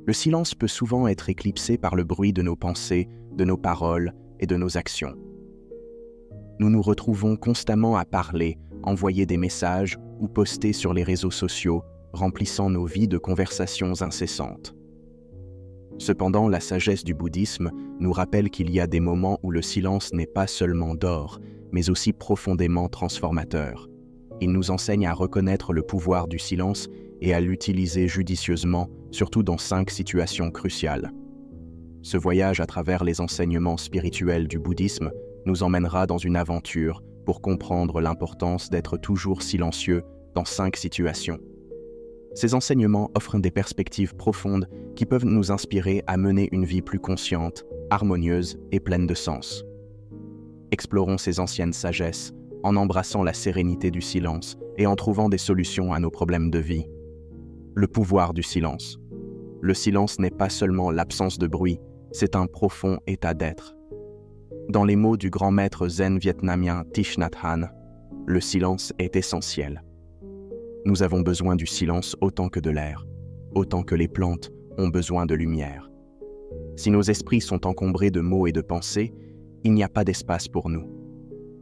Le silence peut souvent être éclipsé par le bruit de nos pensées, de nos paroles et de nos actions. Nous nous retrouvons constamment à parler, envoyer des messages ou poster sur les réseaux sociaux, remplissant nos vies de conversations incessantes. Cependant, la sagesse du bouddhisme nous rappelle qu'il y a des moments où le silence n'est pas seulement d'or, mais aussi profondément transformateur. Il nous enseigne à reconnaître le pouvoir du silence et à l'utiliser judicieusement, surtout dans 5 situations cruciales. Ce voyage à travers les enseignements spirituels du bouddhisme nous emmènera dans une aventure pour comprendre l'importance d'être toujours silencieux dans 5 situations. Ces enseignements offrent des perspectives profondes qui peuvent nous inspirer à mener une vie plus consciente, harmonieuse et pleine de sens. Explorons ces anciennes sagesses en embrassant la sérénité du silence et en trouvant des solutions à nos problèmes de vie. Le pouvoir du silence. Le silence n'est pas seulement l'absence de bruit, c'est un profond état d'être. Dans les mots du grand maître zen vietnamien Thich Nhat Hanh, le silence est essentiel. Nous avons besoin du silence autant que de l'air, autant que les plantes ont besoin de lumière. Si nos esprits sont encombrés de mots et de pensées, il n'y a pas d'espace pour nous.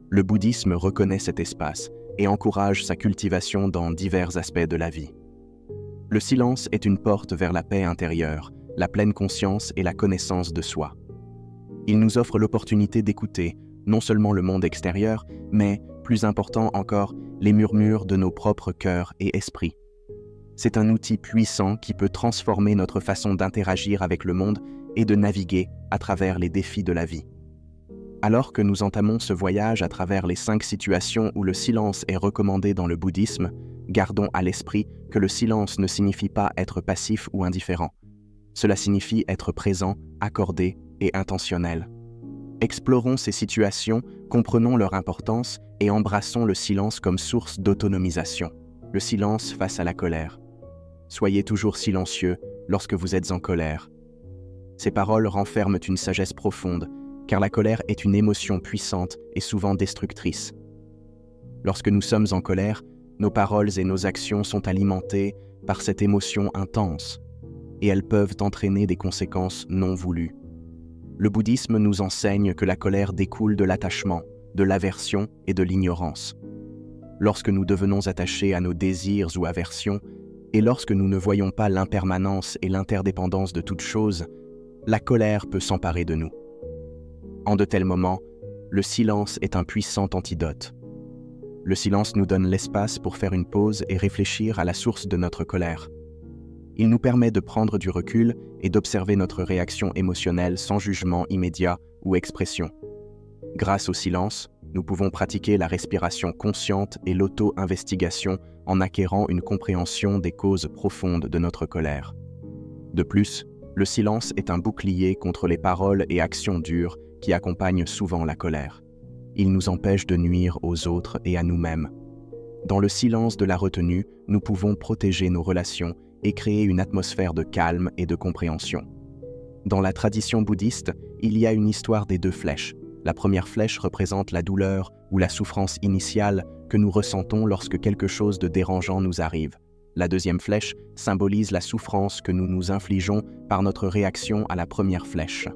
Le bouddhisme reconnaît cet espace et encourage sa cultivation dans divers aspects de la vie. Le silence est une porte vers la paix intérieure, la pleine conscience et la connaissance de soi. Il nous offre l'opportunité d'écouter non seulement le monde extérieur, mais, plus important encore, les murmures de nos propres cœurs et esprits. C'est un outil puissant qui peut transformer notre façon d'interagir avec le monde et de naviguer à travers les défis de la vie. Alors que nous entamons ce voyage à travers les 5 situations où le silence est recommandé dans le bouddhisme, gardons à l'esprit que le silence ne signifie pas être passif ou indifférent. Cela signifie être présent, accordé et intentionnel. Explorons ces situations, comprenons leur importance et embrassons le silence comme source d'autonomisation. Le silence face à la colère. Soyez toujours silencieux lorsque vous êtes en colère. Ces paroles renferment une sagesse profonde, car la colère est une émotion puissante et souvent destructrice. Lorsque nous sommes en colère, nos paroles et nos actions sont alimentées par cette émotion intense, et elles peuvent entraîner des conséquences non voulues. Le bouddhisme nous enseigne que la colère découle de l'attachement, de l'aversion et de l'ignorance. Lorsque nous devenons attachés à nos désirs ou aversions, et lorsque nous ne voyons pas l'impermanence et l'interdépendance de toute chose, la colère peut s'emparer de nous. En de tels moments, le silence est un puissant antidote. Le silence nous donne l'espace pour faire une pause et réfléchir à la source de notre colère. Il nous permet de prendre du recul et d'observer notre réaction émotionnelle sans jugement immédiat ou expression. Grâce au silence, nous pouvons pratiquer la respiration consciente et l'auto-investigation en acquérant une compréhension des causes profondes de notre colère. De plus, le silence est un bouclier contre les paroles et actions dures qui accompagnent souvent la colère. Il nous empêche de nuire aux autres et à nous-mêmes. Dans le silence de la retenue, nous pouvons protéger nos relations et créer une atmosphère de calme et de compréhension. Dans la tradition bouddhiste, il y a une histoire des 2 flèches. La première flèche représente la douleur ou la souffrance initiale que nous ressentons lorsque quelque chose de dérangeant nous arrive. La deuxième flèche symbolise la souffrance que nous nous infligeons par notre réaction à la première flèche.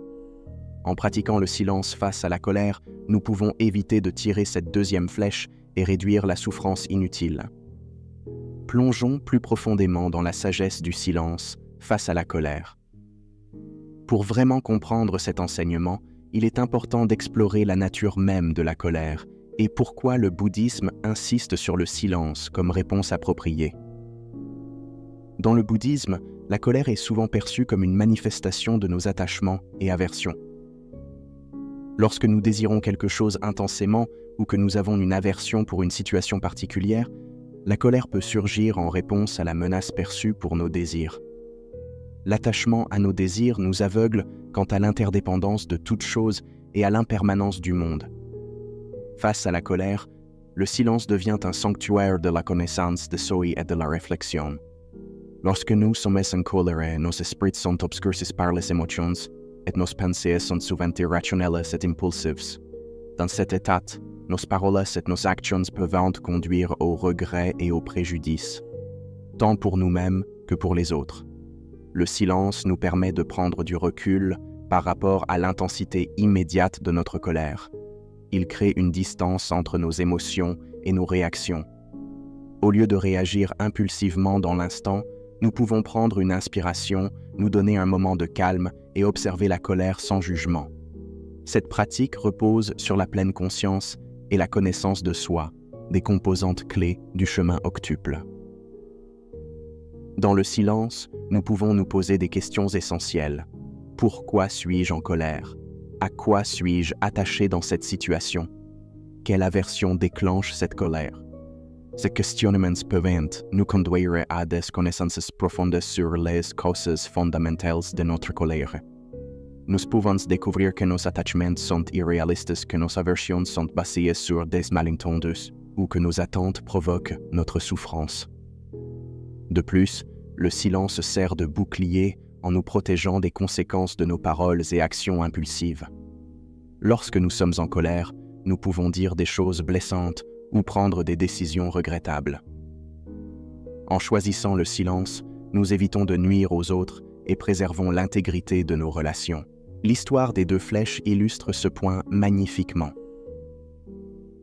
En pratiquant le silence face à la colère, nous pouvons éviter de tirer cette deuxième flèche et réduire la souffrance inutile. Plongeons plus profondément dans la sagesse du silence face à la colère. Pour vraiment comprendre cet enseignement, il est important d'explorer la nature même de la colère et pourquoi le bouddhisme insiste sur le silence comme réponse appropriée. Dans le bouddhisme, la colère est souvent perçue comme une manifestation de nos attachements et aversions. Lorsque nous désirons quelque chose intensément ou que nous avons une aversion pour une situation particulière, la colère peut surgir en réponse à la menace perçue pour nos désirs. L'attachement à nos désirs nous aveugle quant à l'interdépendance de toute chose et à l'impermanence du monde. Face à la colère, le silence devient un sanctuaire de la connaissance de soi et de la réflexion. Lorsque nous sommes en colère, nos esprits sont obscurcis par les émotions et nos pensées sont souvent irrationnelles et impulsives. Dans cet état, nos paroles et nos actions peuvent conduire au regret et au préjudice, tant pour nous-mêmes que pour les autres. Le silence nous permet de prendre du recul par rapport à l'intensité immédiate de notre colère. Il crée une distance entre nos émotions et nos réactions. Au lieu de réagir impulsivement dans l'instant, nous pouvons prendre une inspiration, nous donner un moment de calme et observer la colère sans jugement. Cette pratique repose sur la pleine conscience et la connaissance de soi, des composantes clés du chemin octuple. Dans le silence, nous pouvons nous poser des questions essentielles. Pourquoi suis-je en colère? À quoi suis-je attaché dans cette situation? Quelle aversion déclenche cette colère? Ces questionnements peuvent nous conduire à des connaissances profondes sur les causes fondamentales de notre colère. Nous pouvons découvrir que nos attachements sont irréalistes, que nos aversions sont basées sur des malentendus ou que nos attentes provoquent notre souffrance. De plus, le silence sert de bouclier en nous protégeant des conséquences de nos paroles et actions impulsives. Lorsque nous sommes en colère, nous pouvons dire des choses blessantes ou prendre des décisions regrettables. En choisissant le silence, nous évitons de nuire aux autres et préservons l'intégrité de nos relations. L'histoire des 2 flèches illustre ce point magnifiquement.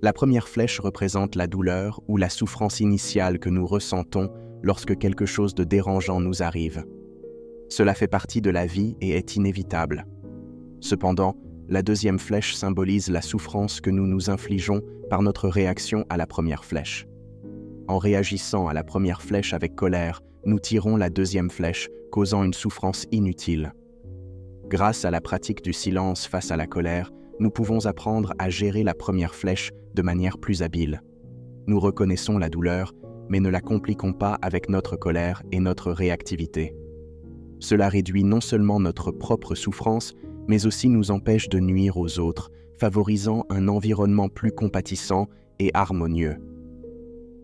La première flèche représente la douleur ou la souffrance initiale que nous ressentons lorsque quelque chose de dérangeant nous arrive. Cela fait partie de la vie et est inévitable. Cependant, la deuxième flèche symbolise la souffrance que nous nous infligeons par notre réaction à la première flèche. En réagissant à la première flèche avec colère, nous tirons la deuxième flèche, causant une souffrance inutile. Grâce à la pratique du silence face à la colère, nous pouvons apprendre à gérer la première flèche de manière plus habile. Nous reconnaissons la douleur, mais ne la compliquons pas avec notre colère et notre réactivité. Cela réduit non seulement notre propre souffrance, mais aussi nous empêche de nuire aux autres, favorisant un environnement plus compatissant et harmonieux.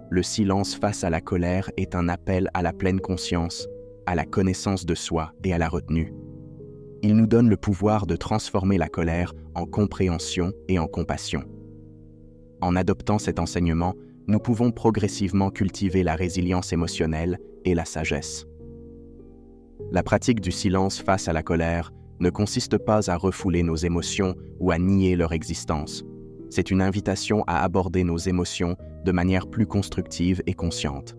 Le silence face à la colère est un appel à la pleine conscience, à la connaissance de soi et à la retenue. Il nous donne le pouvoir de transformer la colère en compréhension et en compassion. En adoptant cet enseignement, nous pouvons progressivement cultiver la résilience émotionnelle et la sagesse. La pratique du silence face à la colère ne consiste pas à refouler nos émotions ou à nier leur existence. C'est une invitation à aborder nos émotions de manière plus constructive et consciente.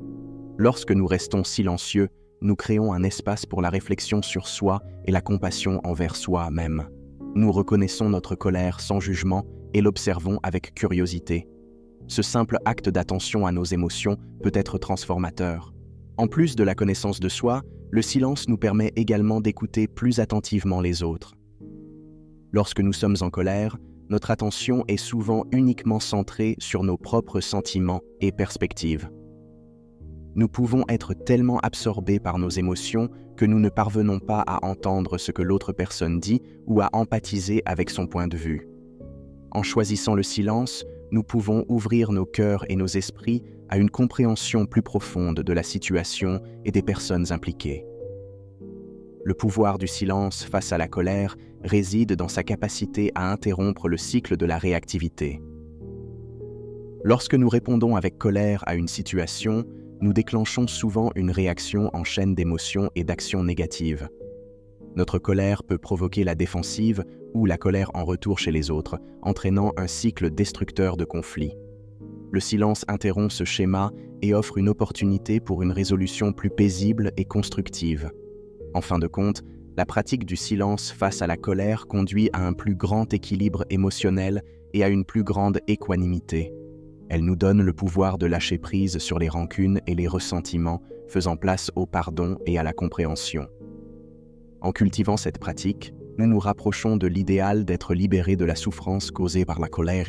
Lorsque nous restons silencieux, nous créons un espace pour la réflexion sur soi et la compassion envers soi-même. Nous reconnaissons notre colère sans jugement et l'observons avec curiosité. Ce simple acte d'attention à nos émotions peut être transformateur. En plus de la connaissance de soi, le silence nous permet également d'écouter plus attentivement les autres. Lorsque nous sommes en colère, notre attention est souvent uniquement centrée sur nos propres sentiments et perspectives. Nous pouvons être tellement absorbés par nos émotions que nous ne parvenons pas à entendre ce que l'autre personne dit ou à empathiser avec son point de vue. En choisissant le silence, nous pouvons ouvrir nos cœurs et nos esprits à une compréhension plus profonde de la situation et des personnes impliquées. Le pouvoir du silence face à la colère réside dans sa capacité à interrompre le cycle de la réactivité. Lorsque nous répondons avec colère à une situation, nous déclenchons souvent une réaction en chaîne d'émotions et d'actions négatives. Notre colère peut provoquer la défensive ou la colère en retour chez les autres, entraînant un cycle destructeur de conflits. Le silence interrompt ce schéma et offre une opportunité pour une résolution plus paisible et constructive. En fin de compte, la pratique du silence face à la colère conduit à un plus grand équilibre émotionnel et à une plus grande équanimité. Elle nous donne le pouvoir de lâcher prise sur les rancunes et les ressentiments, faisant place au pardon et à la compréhension. En cultivant cette pratique, nous nous rapprochons de l'idéal d'être libérés de la souffrance causée par la colère,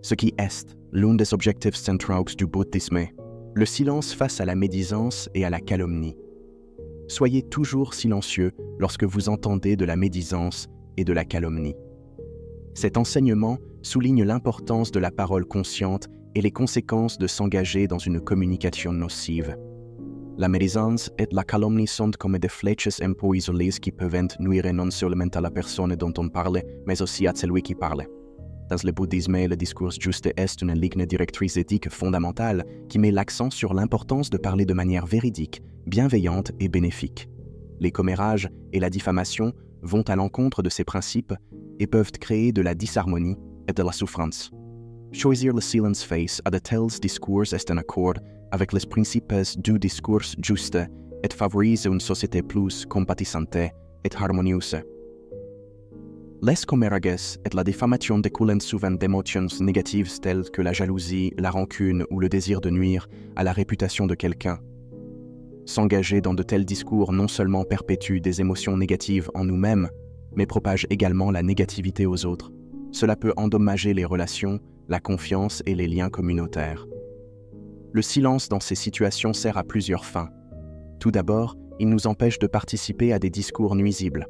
ce qui est l'un des objectifs centraux du bouddhisme, le silence face à la médisance et à la calomnie. Soyez toujours silencieux lorsque vous entendez de la médisance et de la calomnie. Cet enseignement souligne l'importance de la parole consciente et les conséquences de s'engager dans une communication nocive. La médisance et la calomnie sont comme des flèches un peu isolées qui peuvent nuire non seulement à la personne dont on parle, mais aussi à celui qui parle. Dans le bouddhisme, le discours juste est une ligne directrice éthique fondamentale qui met l'accent sur l'importance de parler de manière véridique, bienveillante et bénéfique. Les commérages et la diffamation vont à l'encontre de ces principes et peuvent créer de la disharmonie et de la souffrance. Choisir le silence face à de tels discours est en accord avec les principes du discours juste et favorise une société plus compatissante et harmonieuse. Les commérages et la diffamation découlent souvent d'émotions négatives telles que la jalousie, la rancune ou le désir de nuire à la réputation de quelqu'un. S'engager dans de tels discours non seulement perpétue des émotions négatives en nous-mêmes, mais propage également la négativité aux autres. Cela peut endommager les relations, la confiance et les liens communautaires. Le silence dans ces situations sert à plusieurs fins. Tout d'abord, il nous empêche de participer à des discours nuisibles.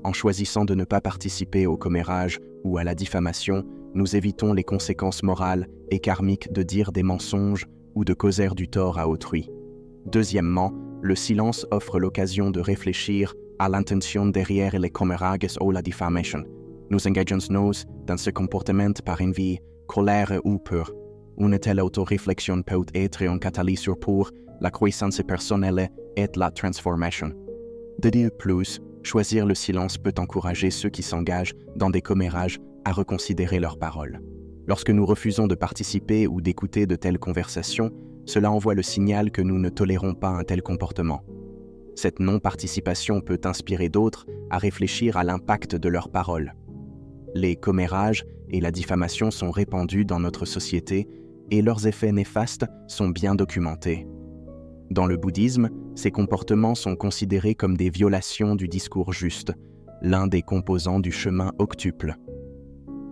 En choisissant de ne pas participer au commérage ou à la diffamation, nous évitons les conséquences morales et karmiques de dire des mensonges ou de causer du tort à autrui. Deuxièmement, le silence offre l'occasion de réfléchir à l'intention derrière les commérages ou la diffamation. Nous engageons-nous dans ce comportement par envie, colère ou peur. Une telle autoréflexion peut être un catalyseur pour la croissance personnelle et la transformation. De dire plus, choisir le silence peut encourager ceux qui s'engagent dans des commérages à reconsidérer leurs paroles. Lorsque nous refusons de participer ou d'écouter de telles conversations, cela envoie le signal que nous ne tolérons pas un tel comportement. Cette non-participation peut inspirer d'autres à réfléchir à l'impact de leurs paroles. Les commérages et la diffamation sont répandus dans notre société et leurs effets néfastes sont bien documentés. Dans le bouddhisme, ces comportements sont considérés comme des violations du discours juste, l'un des composants du chemin octuple.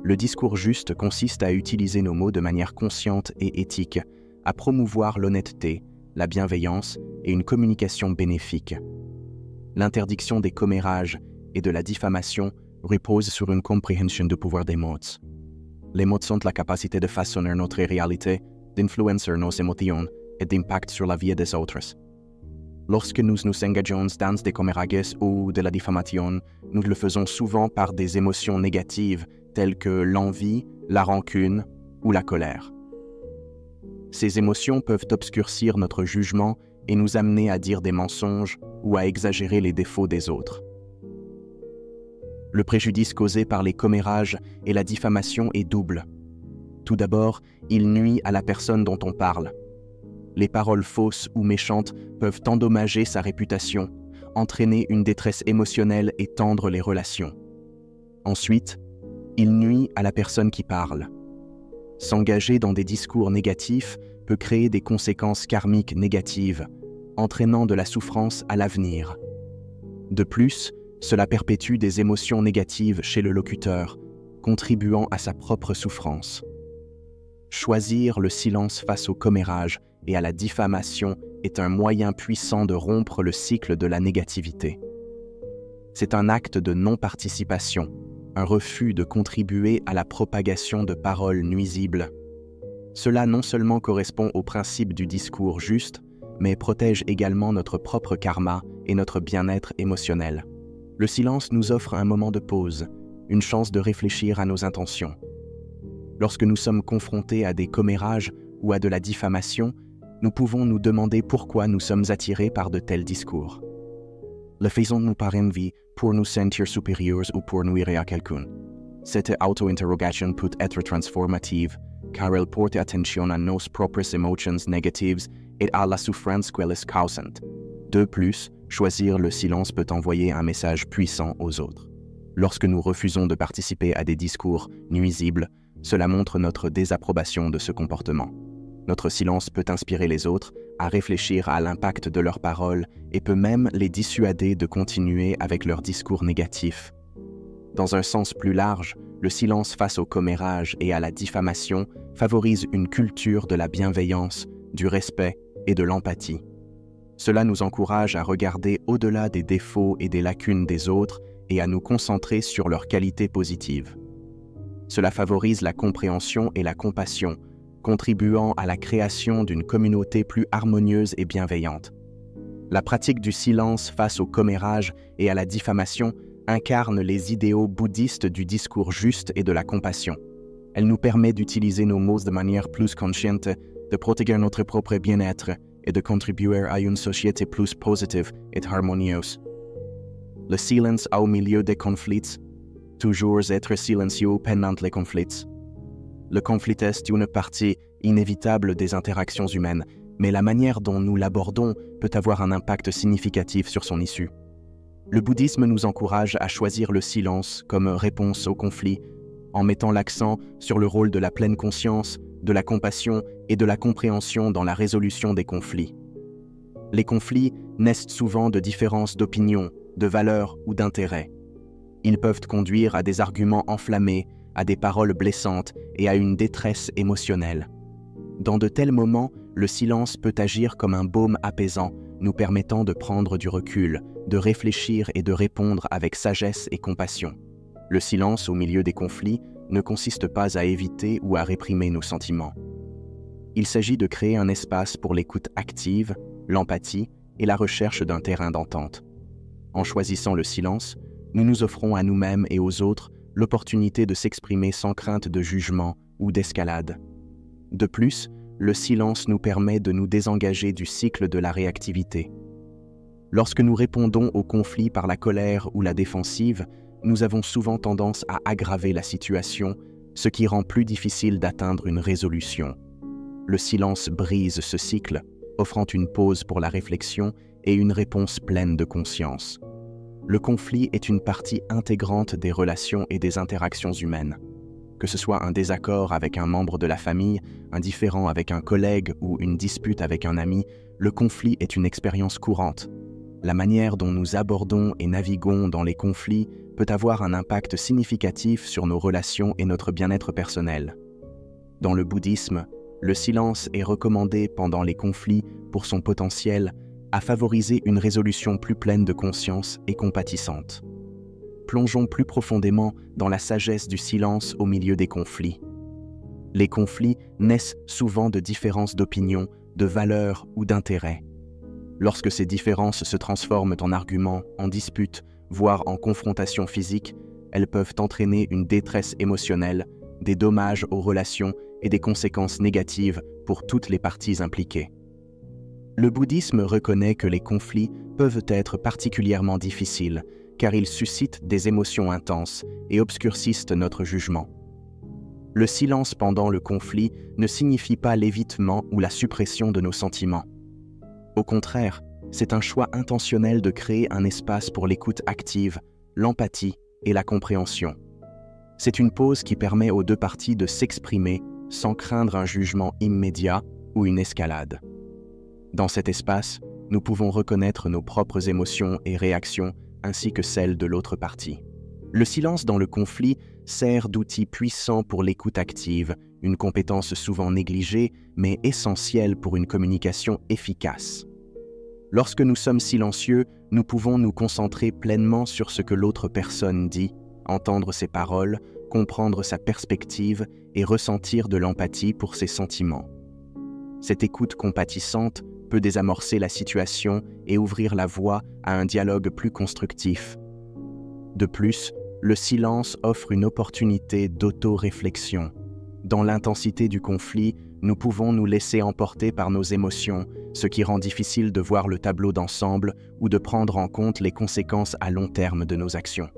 Le discours juste consiste à utiliser nos mots de manière consciente et éthique, à promouvoir l'honnêteté, la bienveillance et une communication bénéfique. L'interdiction des commérages et de la diffamation repose sur une compréhension du pouvoir des mots. Les mots ont la capacité de façonner notre réalité, d'influencer nos émotions et d'impact sur la vie des autres. Lorsque nous nous engageons dans des commérages ou de la diffamation, nous le faisons souvent par des émotions négatives telles que l'envie, la rancune ou la colère. Ces émotions peuvent obscurcir notre jugement et nous amener à dire des mensonges ou à exagérer les défauts des autres. Le préjudice causé par les commérages et la diffamation est double. Tout d'abord, il nuit à la personne dont on parle. Les paroles fausses ou méchantes peuvent endommager sa réputation, entraîner une détresse émotionnelle et tendre les relations. Ensuite, il nuit à la personne qui parle. S'engager dans des discours négatifs peut créer des conséquences karmiques négatives, entraînant de la souffrance à l'avenir. De plus, cela perpétue des émotions négatives chez le locuteur, contribuant à sa propre souffrance. Choisir le silence face au commérage et à la diffamation est un moyen puissant de rompre le cycle de la négativité. C'est un acte de non-participation, un refus de contribuer à la propagation de paroles nuisibles. Cela non seulement correspond au principe du discours juste, mais protège également notre propre karma et notre bien-être émotionnel. Le silence nous offre un moment de pause, une chance de réfléchir à nos intentions. Lorsque nous sommes confrontés à des commérages ou à de la diffamation, nous pouvons nous demander pourquoi nous sommes attirés par de tels discours. Le faisons-nous par envie, pour nous sentir supérieurs ou pour nuire à quelqu'un? Cette auto-interrogation peut être transformative, car elle porte attention à nos propres émotions négatives et à la souffrance qu'elles causent. De plus, choisir le silence peut envoyer un message puissant aux autres. Lorsque nous refusons de participer à des discours nuisibles, cela montre notre désapprobation de ce comportement. Notre silence peut inspirer les autres à réfléchir à l'impact de leurs paroles et peut même les dissuader de continuer avec leurs discours négatifs. Dans un sens plus large, le silence face au commérage et à la diffamation favorise une culture de la bienveillance, du respect et de l'empathie. Cela nous encourage à regarder au-delà des défauts et des lacunes des autres et à nous concentrer sur leurs qualités positives. Cela favorise la compréhension et la compassion, contribuant à la création d'une communauté plus harmonieuse et bienveillante. La pratique du silence face au commérage et à la diffamation incarne les idéaux bouddhistes du discours juste et de la compassion. Elle nous permet d'utiliser nos mots de manière plus consciente, de protéger notre propre bien-être et de contribuer à une société plus positive et harmonieuse. Le silence au milieu des conflits, toujours être silencieux pendant les conflits. Le conflit est une partie inévitable des interactions humaines, mais la manière dont nous l'abordons peut avoir un impact significatif sur son issue. Le bouddhisme nous encourage à choisir le silence comme réponse au conflit, en mettant l'accent sur le rôle de la pleine conscience, de la compassion et de la compréhension dans la résolution des conflits. Les conflits naissent souvent de différences d'opinion, de valeurs ou d'intérêts. Ils peuvent conduire à des arguments enflammés, à des paroles blessantes et à une détresse émotionnelle. Dans de tels moments, le silence peut agir comme un baume apaisant, nous permettant de prendre du recul, de réfléchir et de répondre avec sagesse et compassion. Le silence au milieu des conflits ne consiste pas à éviter ou à réprimer nos sentiments. Il s'agit de créer un espace pour l'écoute active, l'empathie et la recherche d'un terrain d'entente. En choisissant le silence, nous nous offrons à nous-mêmes et aux autres l'opportunité de s'exprimer sans crainte de jugement ou d'escalade. De plus, le silence nous permet de nous désengager du cycle de la réactivité. Lorsque nous répondons au conflit par la colère ou la défensive, nous avons souvent tendance à aggraver la situation, ce qui rend plus difficile d'atteindre une résolution. Le silence brise ce cycle, offrant une pause pour la réflexion et une réponse pleine de conscience. Le conflit est une partie intégrante des relations et des interactions humaines. Que ce soit un désaccord avec un membre de la famille, un différend avec un collègue ou une dispute avec un ami, le conflit est une expérience courante. La manière dont nous abordons et naviguons dans les conflits peut avoir un impact significatif sur nos relations et notre bien-être personnel. Dans le bouddhisme, le silence est recommandé pendant les conflits pour son potentiel à favoriser une résolution plus pleine de conscience et compatissante. Plongeons plus profondément dans la sagesse du silence au milieu des conflits. Les conflits naissent souvent de différences d'opinion, de valeurs ou d'intérêts. Lorsque ces différences se transforment en arguments, en disputes, voire en confrontations physiques, elles peuvent entraîner une détresse émotionnelle, des dommages aux relations et des conséquences négatives pour toutes les parties impliquées. Le bouddhisme reconnaît que les conflits peuvent être particulièrement difficiles, car ils suscitent des émotions intenses et obscurcissent notre jugement. Le silence pendant le conflit ne signifie pas l'évitement ou la suppression de nos sentiments. Au contraire, c'est un choix intentionnel de créer un espace pour l'écoute active, l'empathie et la compréhension. C'est une pause qui permet aux deux parties de s'exprimer sans craindre un jugement immédiat ou une escalade. Dans cet espace, nous pouvons reconnaître nos propres émotions et réactions ainsi que celles de l'autre partie. Le silence dans le conflit sert d'outil puissant pour l'écoute active, une compétence souvent négligée mais essentielle pour une communication efficace. Lorsque nous sommes silencieux, nous pouvons nous concentrer pleinement sur ce que l'autre personne dit, entendre ses paroles, comprendre sa perspective et ressentir de l'empathie pour ses sentiments. Cette écoute compatissante peut désamorcer la situation et ouvrir la voie à un dialogue plus constructif. De plus, le silence offre une opportunité d'auto-réflexion. Dans l'intensité du conflit, nous pouvons nous laisser emporter par nos émotions, ce qui rend difficile de voir le tableau d'ensemble ou de prendre en compte les conséquences à long terme de nos actions.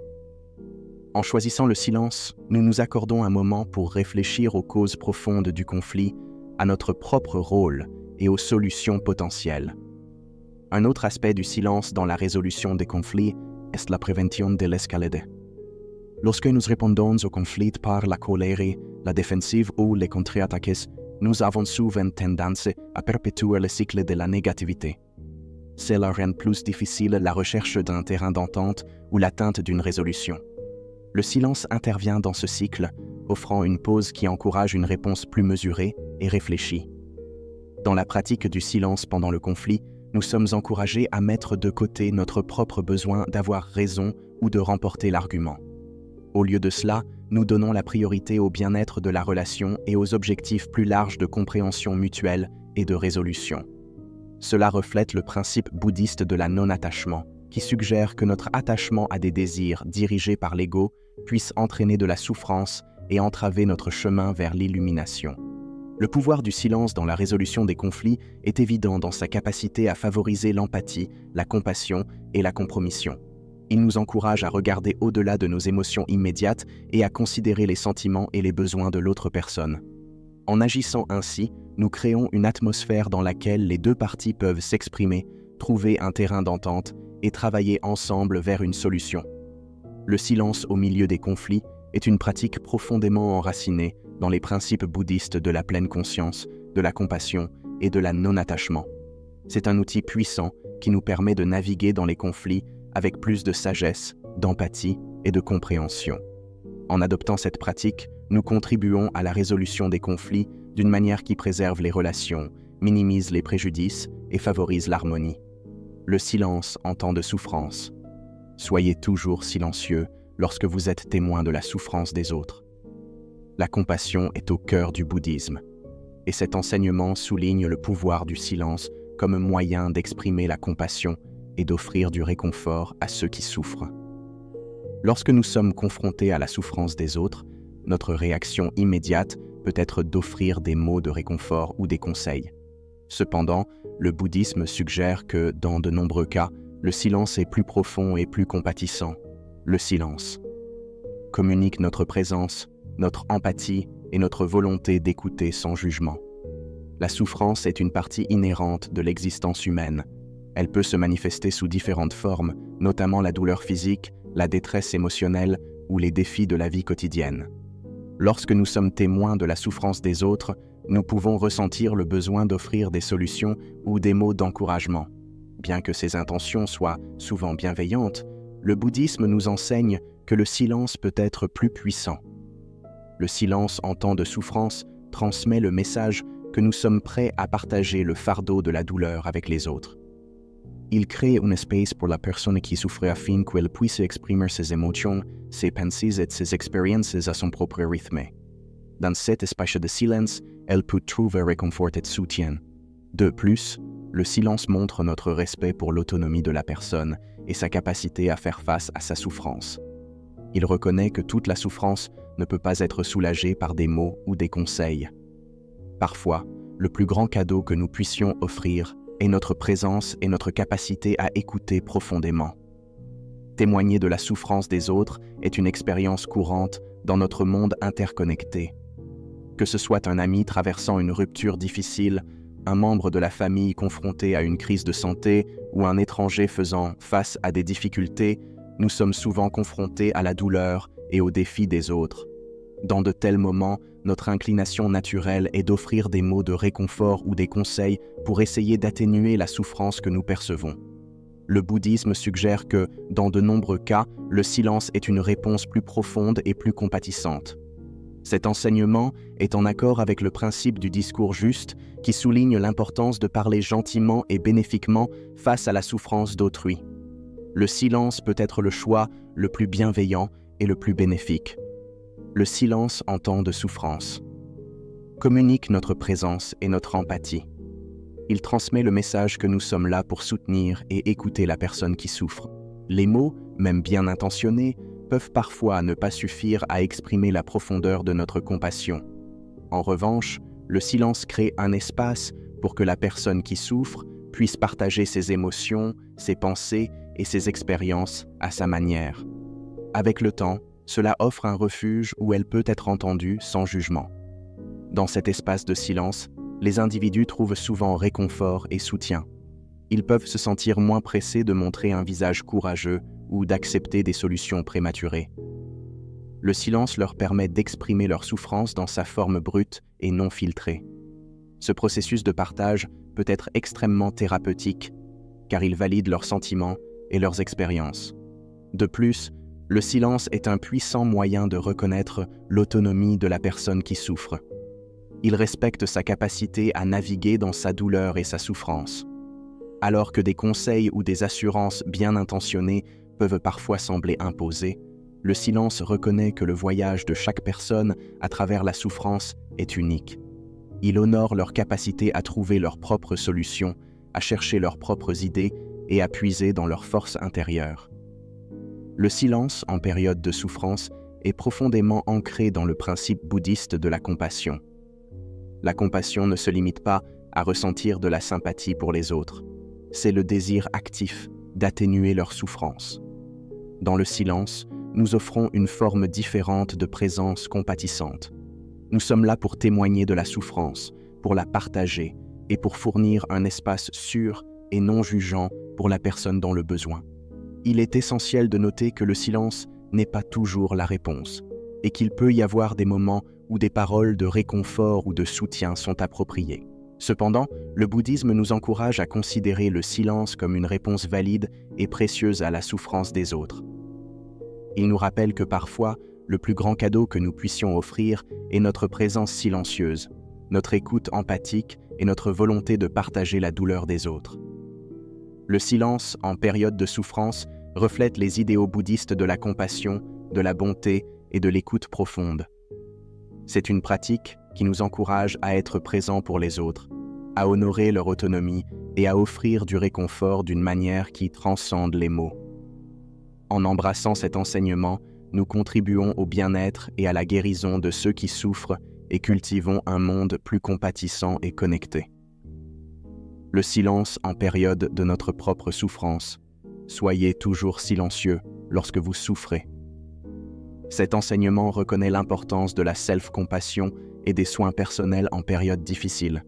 En choisissant le silence, nous nous accordons un moment pour réfléchir aux causes profondes du conflit, à notre propre rôle et aux solutions potentielles. Un autre aspect du silence dans la résolution des conflits est la prévention de l'escalade. Lorsque nous répondons aux conflits par la colère, la défensive ou les contre-attaques, nous avons souvent tendance à perpétuer le cycle de la négativité. Cela rend plus difficile la recherche d'un terrain d'entente ou l'atteinte d'une résolution. Le silence intervient dans ce cycle, offrant une pause qui encourage une réponse plus mesurée et réfléchie. Dans la pratique du silence pendant le conflit, nous sommes encouragés à mettre de côté notre propre besoin d'avoir raison ou de remporter l'argument. Au lieu de cela, nous donnons la priorité au bien-être de la relation et aux objectifs plus larges de compréhension mutuelle et de résolution. Cela reflète le principe bouddhiste de la non-attachement, qui suggère que notre attachement à des désirs dirigés par l'ego puisse entraîner de la souffrance et entraver notre chemin vers l'illumination. Le pouvoir du silence dans la résolution des conflits est évident dans sa capacité à favoriser l'empathie, la compassion et la compromission. Il nous encourage à regarder au-delà de nos émotions immédiates et à considérer les sentiments et les besoins de l'autre personne. En agissant ainsi, nous créons une atmosphère dans laquelle les deux parties peuvent s'exprimer, trouver un terrain d'entente et travailler ensemble vers une solution. Le silence au milieu des conflits est une pratique profondément enracinée dans les principes bouddhistes de la pleine conscience, de la compassion et de la non-attachement. C'est un outil puissant qui nous permet de naviguer dans les conflits avec plus de sagesse, d'empathie et de compréhension. En adoptant cette pratique, nous contribuons à la résolution des conflits d'une manière qui préserve les relations, minimise les préjudices et favorise l'harmonie. Le silence en temps de souffrance. Soyez toujours silencieux lorsque vous êtes témoin de la souffrance des autres. La compassion est au cœur du bouddhisme, et cet enseignement souligne le pouvoir du silence comme moyen d'exprimer la compassion et d'offrir du réconfort à ceux qui souffrent. Lorsque nous sommes confrontés à la souffrance des autres, notre réaction immédiate peut être d'offrir des mots de réconfort ou des conseils. Cependant, le bouddhisme suggère que, dans de nombreux cas, le silence est plus profond et plus compatissant. Le silence communique notre présence, notre empathie et notre volonté d'écouter sans jugement. La souffrance est une partie inhérente de l'existence humaine. Elle peut se manifester sous différentes formes, notamment la douleur physique, la détresse émotionnelle ou les défis de la vie quotidienne. Lorsque nous sommes témoins de la souffrance des autres, nous pouvons ressentir le besoin d'offrir des solutions ou des mots d'encouragement. Bien que ces intentions soient souvent bienveillantes, le bouddhisme nous enseigne que le silence peut être plus puissant. Le silence en temps de souffrance transmet le message que nous sommes prêts à partager le fardeau de la douleur avec les autres. Il crée un espace pour la personne qui souffre afin qu'elle puisse exprimer ses émotions, ses pensées et ses expériences à son propre rythme. Dans cet espace de silence, elle peut trouver réconfort et soutien. De plus, le silence montre notre respect pour l'autonomie de la personne et sa capacité à faire face à sa souffrance. Il reconnaît que toute la souffrance ne peut pas être soulagée par des mots ou des conseils. Parfois, le plus grand cadeau que nous puissions offrir est notre présence et notre capacité à écouter profondément. Témoigner de la souffrance des autres est une expérience courante dans notre monde interconnecté. Que ce soit un ami traversant une rupture difficile, un membre de la famille confronté à une crise de santé ou un étranger faisant face à des difficultés, nous sommes souvent confrontés à la douleur et aux défis des autres. Dans de tels moments, notre inclination naturelle est d'offrir des mots de réconfort ou des conseils pour essayer d'atténuer la souffrance que nous percevons. Le bouddhisme suggère que, dans de nombreux cas, le silence est une réponse plus profonde et plus compatissante. Cet enseignement est en accord avec le principe du discours juste qui souligne l'importance de parler gentiment et bénéfiquement face à la souffrance d'autrui. Le silence peut être le choix le plus bienveillant et le plus bénéfique. Le silence en temps de souffrance communique notre présence et notre empathie. Il transmet le message que nous sommes là pour soutenir et écouter la personne qui souffre. Les mots, même bien intentionnés, peuvent parfois ne pas suffire à exprimer la profondeur de notre compassion. En revanche, le silence crée un espace pour que la personne qui souffre puisse partager ses émotions, ses pensées et ses expériences à sa manière. Avec le temps, cela offre un refuge où elle peut être entendue sans jugement. Dans cet espace de silence, les individus trouvent souvent réconfort et soutien. Ils peuvent se sentir moins pressés de montrer un visage courageux ou d'accepter des solutions prématurées. Le silence leur permet d'exprimer leur souffrance dans sa forme brute et non filtrée. Ce processus de partage peut être extrêmement thérapeutique, car il valide leurs sentiments et leurs expériences. De plus, le silence est un puissant moyen de reconnaître l'autonomie de la personne qui souffre. Il respecte sa capacité à naviguer dans sa douleur et sa souffrance. Alors que des conseils ou des assurances bien intentionnées peuvent parfois sembler imposés, le silence reconnaît que le voyage de chaque personne à travers la souffrance est unique. Il honore leur capacité à trouver leurs propres solutions, à chercher leurs propres idées et à puiser dans leur force intérieure. Le silence, en période de souffrance, est profondément ancré dans le principe bouddhiste de la compassion. La compassion ne se limite pas à ressentir de la sympathie pour les autres. C'est le désir actif d'atténuer leur souffrance. Dans le silence, nous offrons une forme différente de présence compatissante. Nous sommes là pour témoigner de la souffrance, pour la partager et pour fournir un espace sûr et non jugeant pour la personne dans le besoin. Il est essentiel de noter que le silence n'est pas toujours la réponse et qu'il peut y avoir des moments où des paroles de réconfort ou de soutien sont appropriées. Cependant, le bouddhisme nous encourage à considérer le silence comme une réponse valide et précieuse à la souffrance des autres. Il nous rappelle que parfois, le plus grand cadeau que nous puissions offrir est notre présence silencieuse, notre écoute empathique et notre volonté de partager la douleur des autres. Le silence, en période de souffrance, reflète les idéaux bouddhistes de la compassion, de la bonté et de l'écoute profonde. C'est une pratique qui nous encourage à être présents pour les autres, à honorer leur autonomie et à offrir du réconfort d'une manière qui transcende les mots. En embrassant cet enseignement, nous contribuons au bien-être et à la guérison de ceux qui souffrent et cultivons un monde plus compatissant et connecté. Le silence en période de notre propre souffrance. Soyez toujours silencieux lorsque vous souffrez. Cet enseignement reconnaît l'importance de la self-compassion et des soins personnels en période difficile.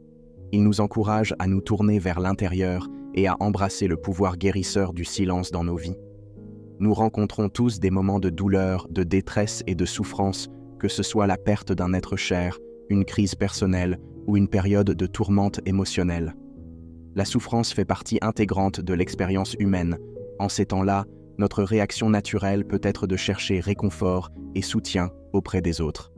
Il nous encourage à nous tourner vers l'intérieur et à embrasser le pouvoir guérisseur du silence dans nos vies. Nous rencontrons tous des moments de douleur, de détresse et de souffrance, que ce soit la perte d'un être cher, une crise personnelle ou une période de tourmente émotionnelle. La souffrance fait partie intégrante de l'expérience humaine. En ces temps-là, notre réaction naturelle peut être de chercher réconfort et soutien auprès des autres.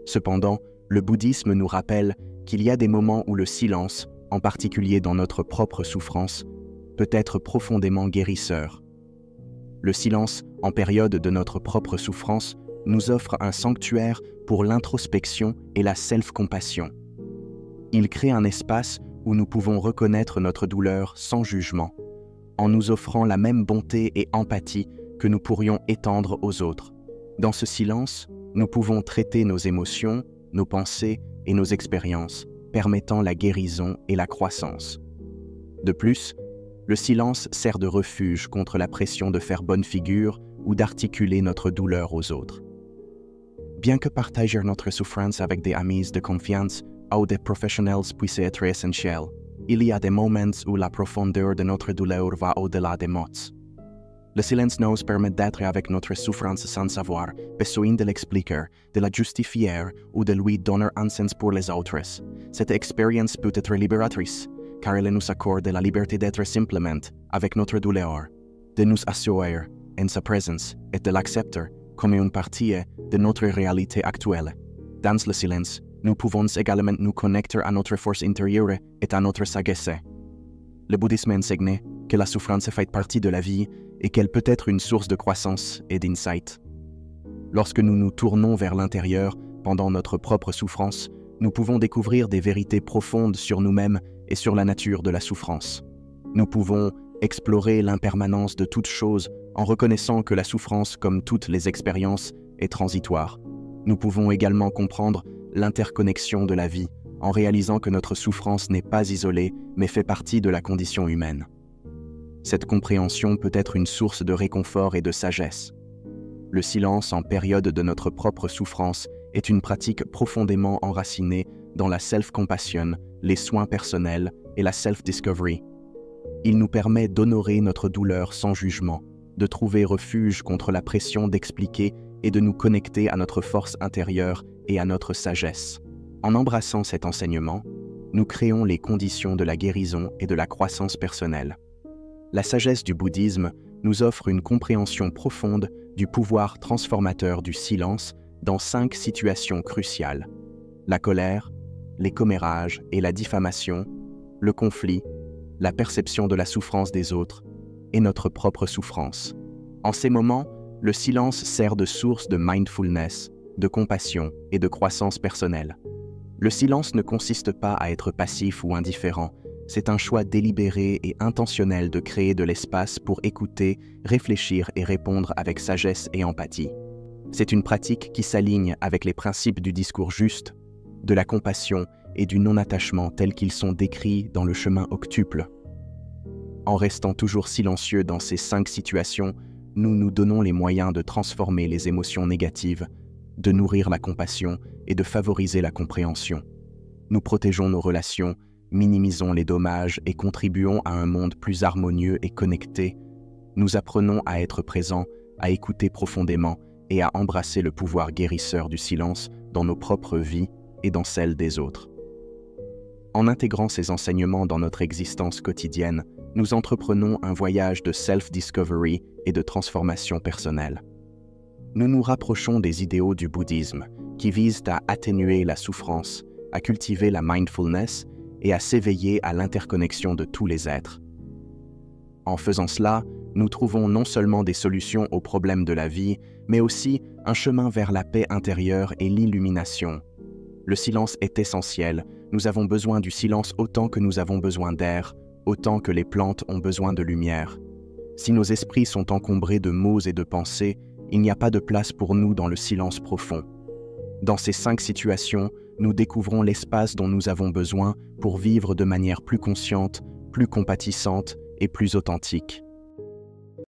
Cependant, le bouddhisme nous rappelle qu'il y a des moments où le silence, en particulier dans notre propre souffrance, peut être profondément guérisseur. Le silence, en période de notre propre souffrance, nous offre un sanctuaire pour l'introspection et la self-compassion. Il crée un espace où nous pouvons reconnaître notre douleur sans jugement, en nous offrant la même bonté et empathie que nous pourrions étendre aux autres. Dans ce silence, nous pouvons traiter nos émotions, nos pensées et nos expériences, permettant la guérison et la croissance. De plus, le silence sert de refuge contre la pression de faire bonne figure ou d'articuler notre douleur aux autres. Bien que partager notre souffrance avec des amis de confiance ou des professionnels puisse être essentiel, il y a des moments où la profondeur de notre douleur va au-delà des mots. Le silence nous permet d'être avec notre souffrance sans savoir besoin de l'expliquer, de la justifier ou de lui donner un sens pour les autres. Cette expérience peut être libératrice, car elle nous accorde la liberté d'être simplement avec notre douleur, de nous assurer en sa présence et de l'accepter comme une partie de notre réalité actuelle. Dans le silence, nous pouvons également nous connecter à notre force intérieure et à notre sagesse. Le bouddhisme enseigne que la souffrance fait partie de la vie et qu'elle peut être une source de croissance et d'insight. Lorsque nous nous tournons vers l'intérieur pendant notre propre souffrance, nous pouvons découvrir des vérités profondes sur nous-mêmes et sur la nature de la souffrance. Nous pouvons explorer l'impermanence de toute chose en reconnaissant que la souffrance, comme toutes les expériences, est transitoire. Nous pouvons également comprendre l'interconnexion de la vie en réalisant que notre souffrance n'est pas isolée mais fait partie de la condition humaine. Cette compréhension peut être une source de réconfort et de sagesse. Le silence en période de notre propre souffrance est une pratique profondément enracinée dans la self-compassion, les soins personnels et la self-discovery. Il nous permet d'honorer notre douleur sans jugement, de trouver refuge contre la pression d'expliquer et de nous connecter à notre force intérieure et à notre sagesse. En embrassant cet enseignement, nous créons les conditions de la guérison et de la croissance personnelle. La sagesse du bouddhisme nous offre une compréhension profonde du pouvoir transformateur du silence dans 5 situations cruciales: la colère, les commérages et la diffamation, le conflit, la perception de la souffrance des autres et notre propre souffrance. En ces moments, le silence sert de source de mindfulness, de compassion et de croissance personnelle. Le silence ne consiste pas à être passif ou indifférent, c'est un choix délibéré et intentionnel de créer de l'espace pour écouter, réfléchir et répondre avec sagesse et empathie. C'est une pratique qui s'aligne avec les principes du discours juste, de la compassion et du non-attachement tels qu'ils sont décrits dans le chemin octuple. En restant toujours silencieux dans ces 5 situations, nous nous donnons les moyens de transformer les émotions négatives, de nourrir la compassion et de favoriser la compréhension. Nous protégeons nos relations, minimisons les dommages et contribuons à un monde plus harmonieux et connecté. Nous apprenons à être présents, à écouter profondément et à embrasser le pouvoir guérisseur du silence dans nos propres vies et dans celles des autres. En intégrant ces enseignements dans notre existence quotidienne, nous entreprenons un voyage de self-discovery et de transformation personnelle. Nous nous rapprochons des idéaux du bouddhisme, qui visent à atténuer la souffrance, à cultiver la mindfulness et à s'éveiller à l'interconnexion de tous les êtres. En faisant cela, nous trouvons non seulement des solutions aux problèmes de la vie, mais aussi un chemin vers la paix intérieure et l'illumination. Le silence est essentiel. Nous avons besoin du silence autant que nous avons besoin d'air, autant que les plantes ont besoin de lumière. Si nos esprits sont encombrés de mots et de pensées, il n'y a pas de place pour nous dans le silence profond. Dans ces 5 situations, nous découvrons l'espace dont nous avons besoin pour vivre de manière plus consciente, plus compatissante et plus authentique.